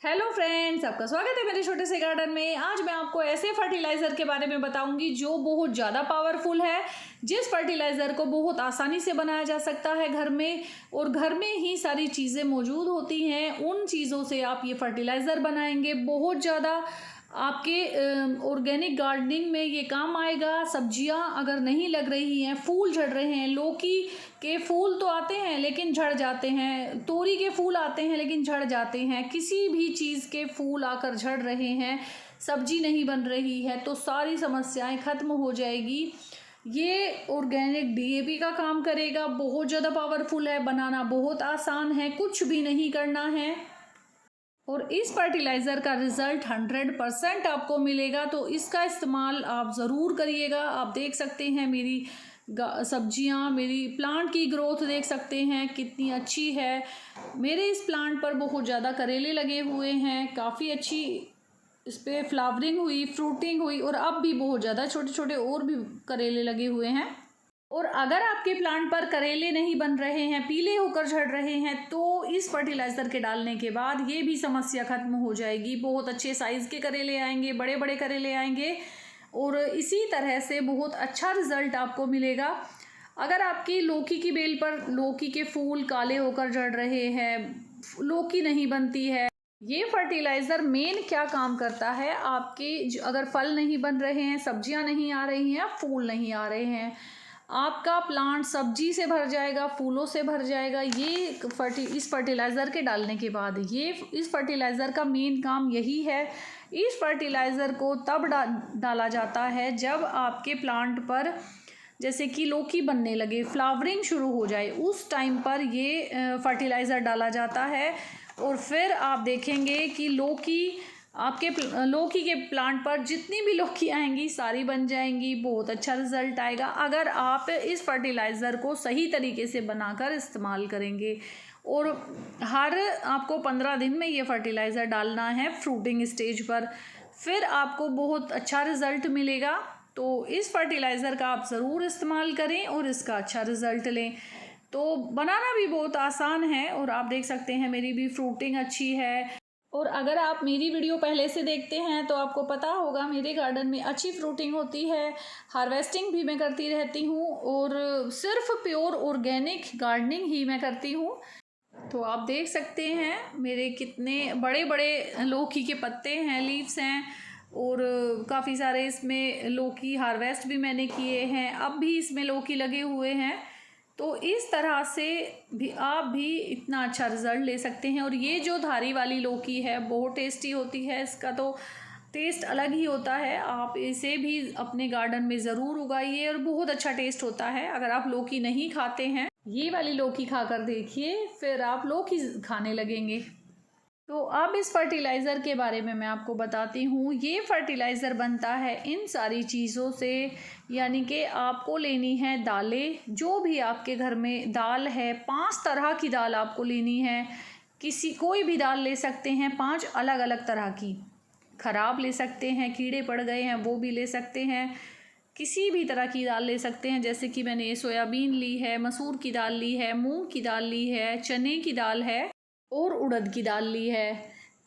Hello friends, आपका स्वागत है मेरे छोटे से गार्डन में। आज मैं आपको ऐसे फर्टिलाइज़र के बारे में बताऊंगी जो बहुत ज़्यादा पावरफुल है, जिस फर्टिलाइज़र को बहुत आसानी से बनाया जा सकता है घर में, और घर में ही सारी चीज़ें मौजूद होती हैं। उन चीज़ों से आप ये फर्टिलाइज़र बनाएंगे, बहुत ज़्यादा आपके ऑर्गेनिक गार्डनिंग में ये काम आएगा। सब्जियां अगर नहीं लग रही हैं, फूल झड़ रहे हैं, लौकी के फूल तो आते हैं लेकिन झड़ जाते हैं, तोरी के फूल आते हैं लेकिन झड़ जाते हैं, किसी भी चीज़ के फूल आकर झड़ रहे हैं, सब्जी नहीं बन रही है, तो सारी समस्याएं खत्म हो जाएगी। ये ऑर्गेनिक डीएपी का काम करेगा, बहुत ज़्यादा पावरफुल है, बनाना बहुत आसान है, कुछ भी नहीं करना है, और इस फर्टिलाइज़र का रिज़ल्ट 100% आपको मिलेगा। तो इसका इस्तेमाल आप ज़रूर करिएगा। आप देख सकते हैं मेरी सब्जियां, मेरी प्लांट की ग्रोथ देख सकते हैं कितनी अच्छी है। मेरे इस प्लांट पर बहुत ज़्यादा करेले लगे हुए हैं, काफ़ी अच्छी इस पर फ्लावरिंग हुई, फ्रूटिंग हुई, और अब भी बहुत ज़्यादा छोटे छोटे और भी करेले लगे हुए हैं। और अगर आपके प्लांट पर करेले नहीं बन रहे हैं, पीले होकर झड़ रहे हैं, तो इस फर्टिलाइज़र के डालने के बाद ये भी समस्या खत्म हो जाएगी। बहुत अच्छे साइज़ के करेले आएंगे, बड़े बड़े करेले आएंगे, और इसी तरह से बहुत अच्छा रिज़ल्ट आपको मिलेगा। अगर आपकी लौकी की बेल पर लौकी के फूल काले होकर झड़ रहे हैं, लौकी नहीं बनती है, ये फर्टिलाइज़र मेन क्या काम करता है, आपके अगर फल नहीं बन रहे हैं, सब्जियां नहीं आ रही हैं, फूल नहीं आ रहे हैं, आपका प्लांट सब्जी से भर जाएगा, फूलों से भर जाएगा। ये इस फर्टिलाइज़र के डालने के बाद इस फर्टिलाइज़र का मेन काम यही है। इस फर्टिलाइज़र को तब डाला जाता है जब आपके प्लांट पर जैसे कि लौकी बनने लगे, फ्लावरिंग शुरू हो जाए, उस टाइम पर ये फर्टिलाइज़र डाला जाता है। और फिर आप देखेंगे कि आपके लौकी के प्लांट पर जितनी भी लौकी आएंगी सारी बन जाएंगी, बहुत अच्छा रिजल्ट आएगा अगर आप इस फर्टिलाइज़र को सही तरीके से बनाकर इस्तेमाल करेंगे। और आपको 15 दिन में ये फर्टिलाइज़र डालना है फ्रूटिंग स्टेज पर, फिर आपको बहुत अच्छा रिज़ल्ट मिलेगा। तो इस फर्टिलाइज़र का आप ज़रूर इस्तेमाल करें और इसका अच्छा रिज़ल्ट लें। तो बनाना भी बहुत आसान है, और आप देख सकते हैं मेरी भी फ्रूटिंग अच्छी है। और अगर आप मेरी वीडियो पहले से देखते हैं तो आपको पता होगा मेरे गार्डन में अच्छी फ्रूटिंग होती है, हार्वेस्टिंग भी मैं करती रहती हूँ, और सिर्फ प्योर ऑर्गेनिक गार्डनिंग ही मैं करती हूँ। तो आप देख सकते हैं मेरे कितने बड़े बड़े लौकी के पत्ते हैं, लीव्स हैं, और काफ़ी सारे इसमें लौकी हार्वेस्ट भी मैंने किए हैं, अब भी इसमें लौकी लगे हुए हैं। तो इस तरह से भी आप भी इतना अच्छा रिज़ल्ट ले सकते हैं। और ये जो धारी वाली लौकी है बहुत टेस्टी होती है, इसका तो टेस्ट अलग ही होता है। आप इसे भी अपने गार्डन में ज़रूर उगाइए और बहुत अच्छा टेस्ट होता है। अगर आप लौकी नहीं खाते हैं, ये वाली लौकी खाकर देखिए, फिर आप लौकी खाने लगेंगे। तो अब इस फर्टिलाइज़र के बारे में मैं आपको बताती हूँ। ये फर्टिलाइज़र बनता है इन सारी चीज़ों से, यानी कि आपको लेनी है दालें, जो भी आपके घर में दाल है, 5 तरह की दाल आपको लेनी है। कोई भी दाल ले सकते हैं, 5 अलग अलग तरह की। ख़राब ले सकते हैं, कीड़े पड़ गए हैं वो भी ले सकते हैं, किसी भी तरह की दाल ले सकते हैं। जैसे कि मैंने सोयाबीन ली है, मसूर की दाल ली है, मूंग की दाल ली है, चने की दाल है, और उड़द की दाल ली है।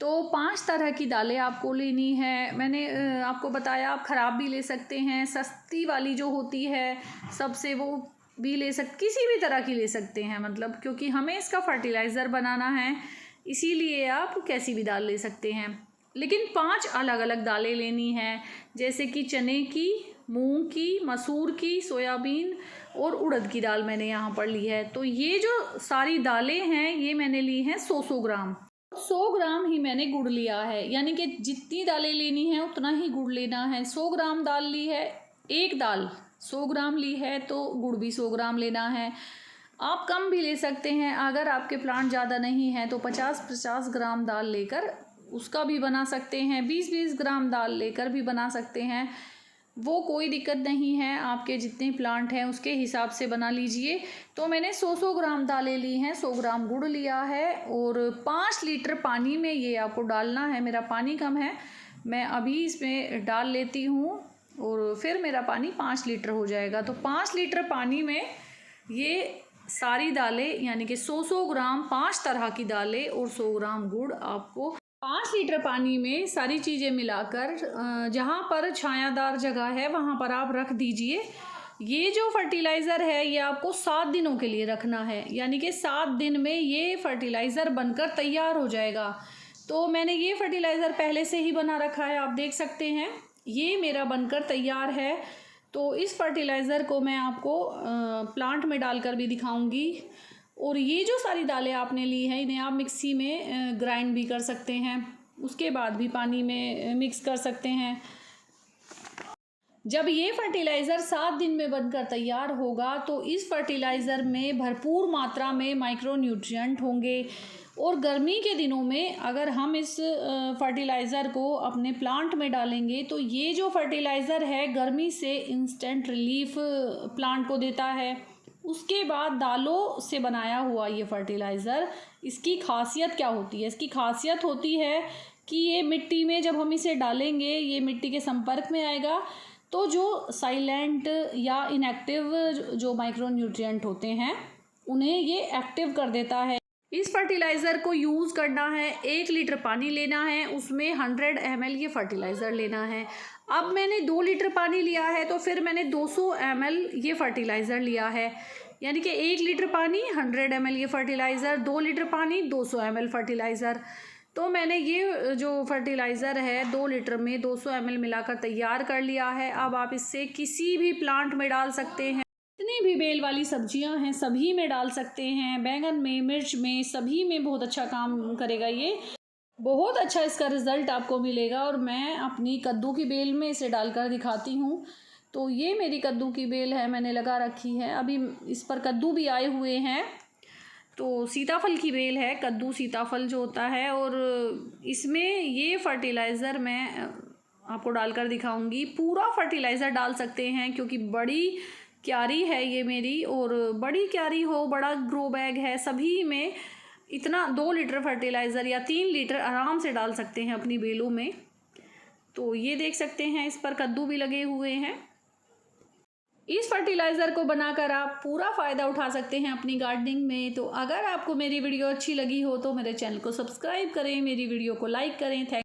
तो 5 तरह की दालें आपको लेनी है। मैंने आपको बताया आप ख़राब भी ले सकते हैं, सस्ती वाली जो होती है सबसे, वो भी किसी भी तरह की ले सकते हैं, मतलब क्योंकि हमें इसका फर्टिलाइज़र बनाना है, इसीलिए आप कैसी भी दाल ले सकते हैं। लेकिन 5 अलग अलग दालें लेनी हैं, जैसे कि चने की, मूंग की, मसूर की, सोयाबीन और उड़द की दाल मैंने यहाँ पर ली है। तो ये जो सारी दालें हैं ये मैंने ली हैं 100 ग्राम। 100 ग्राम ही मैंने गुड़ लिया है, यानी कि जितनी दालें लेनी है उतना ही गुड़ लेना है। 100 ग्राम दाल ली है, एक दाल 100 ग्राम ली है, तो गुड़ भी 100 ग्राम लेना है। आप कम भी ले सकते हैं, अगर आपके प्लांट ज़्यादा नहीं है तो 50-50 ग्राम दाल लेकर उसका भी बना सकते हैं, 20-20 ग्राम दाल लेकर भी बना सकते हैं, वो कोई दिक्कत नहीं है। आपके जितने प्लांट हैं उसके हिसाब से बना लीजिए। तो मैंने 100 ग्राम दालें ली हैं, 100 ग्राम गुड़ लिया है, और 5 लीटर पानी में ये आपको डालना है। मेरा पानी कम है, मैं अभी इसमें डाल लेती हूँ और फिर मेरा पानी 5 लीटर हो जाएगा। तो 5 लीटर पानी में ये सारी दालें, यानी कि 100 ग्राम 5 तरह की दालें और 100 ग्राम गुड़ आपको 5 लीटर पानी में सारी चीज़ें मिलाकर जहाँ पर छायादार जगह है वहाँ पर आप रख दीजिए। ये जो फर्टिलाइज़र है ये आपको 7 दिनों के लिए रखना है, यानी कि 7 दिन में ये फर्टिलाइज़र बनकर तैयार हो जाएगा। तो मैंने ये फर्टिलाइज़र पहले से ही बना रखा है, आप देख सकते हैं ये मेरा बनकर तैयार है। तो इस फर्टिलाइज़र को मैं आपको प्लांट में डालकर भी दिखाऊंगी। और ये जो सारी दालें आपने ली हैं इन्हें आप मिक्सी में ग्राइंड भी कर सकते हैं, उसके बाद भी पानी में मिक्स कर सकते हैं। जब ये फर्टिलाइज़र 7 दिन में बनकर तैयार होगा तो इस फर्टिलाइज़र में भरपूर मात्रा में माइक्रो न्यूट्रिएंट होंगे। और गर्मी के दिनों में अगर हम इस फर्टिलाइज़र को अपने प्लांट में डालेंगे तो ये जो फर्टिलाइज़र है गर्मी से इंस्टेंट रिलीफ प्लांट को देता है। उसके बाद दालों से बनाया हुआ ये फर्टिलाइज़र, इसकी खासियत क्या होती है? इसकी खासियत होती है कि ये मिट्टी में जब हम इसे डालेंगे ये मिट्टी के संपर्क में आएगा तो जो साइलेंट या इनएक्टिव जो माइक्रो न्यूट्रिएंट होते हैं उन्हें ये एक्टिव कर देता है। इस फर्टिलाइज़र को यूज़ करना है, 1 लीटर पानी लेना है, उसमें 100 ml ये फर्टिलाइज़र लेना है। अब मैंने 2 लीटर पानी लिया है तो फिर मैंने 200 ml ये फर्टिलाइज़र लिया है, यानी कि 1 लीटर पानी 100 ml ये फर्टिलाइज़र, 2 लीटर पानी 200 ml फर्टिलाइज़र। तो मैंने ये जो फर्टिलाइज़र है 2 लीटर में 200 ml मिलाकर तैयार कर लिया है। अब आप इससे किसी भी प्लांट में डाल सकते हैं, जितनी भी बेल वाली सब्जियां हैं सभी में डाल सकते हैं, बैंगन में, मिर्च में, सभी में बहुत अच्छा काम करेगा ये। बहुत अच्छा इसका रिज़ल्ट आपको मिलेगा। और मैं अपनी कद्दू की बेल में इसे डालकर दिखाती हूँ। तो ये मेरी कद्दू की बेल है, मैंने लगा रखी है, अभी इस पर कद्दू भी आए हुए हैं। तो सीताफल की बेल है, कद्दू सीताफल जो होता है। और इसमें ये फर्टिलाइज़र मैं आपको डालकर दिखाऊंगी। पूरा फर्टिलाइज़र डाल सकते हैं क्योंकि बड़ी क्यारी है ये मेरी, और बड़ी क्यारी हो, बड़ा ग्रो बैग है, सभी में इतना 2 लीटर फर्टिलाइज़र या 3 लीटर आराम से डाल सकते हैं अपनी बेलों में। तो ये देख सकते हैं इस पर कद्दू भी लगे हुए हैं। इस फर्टिलाइज़र को बनाकर आप पूरा फ़ायदा उठा सकते हैं अपनी गार्डनिंग में। तो अगर आपको मेरी वीडियो अच्छी लगी हो तो मेरे चैनल को सब्सक्राइब करें, मेरी वीडियो को लाइक करें। थैंक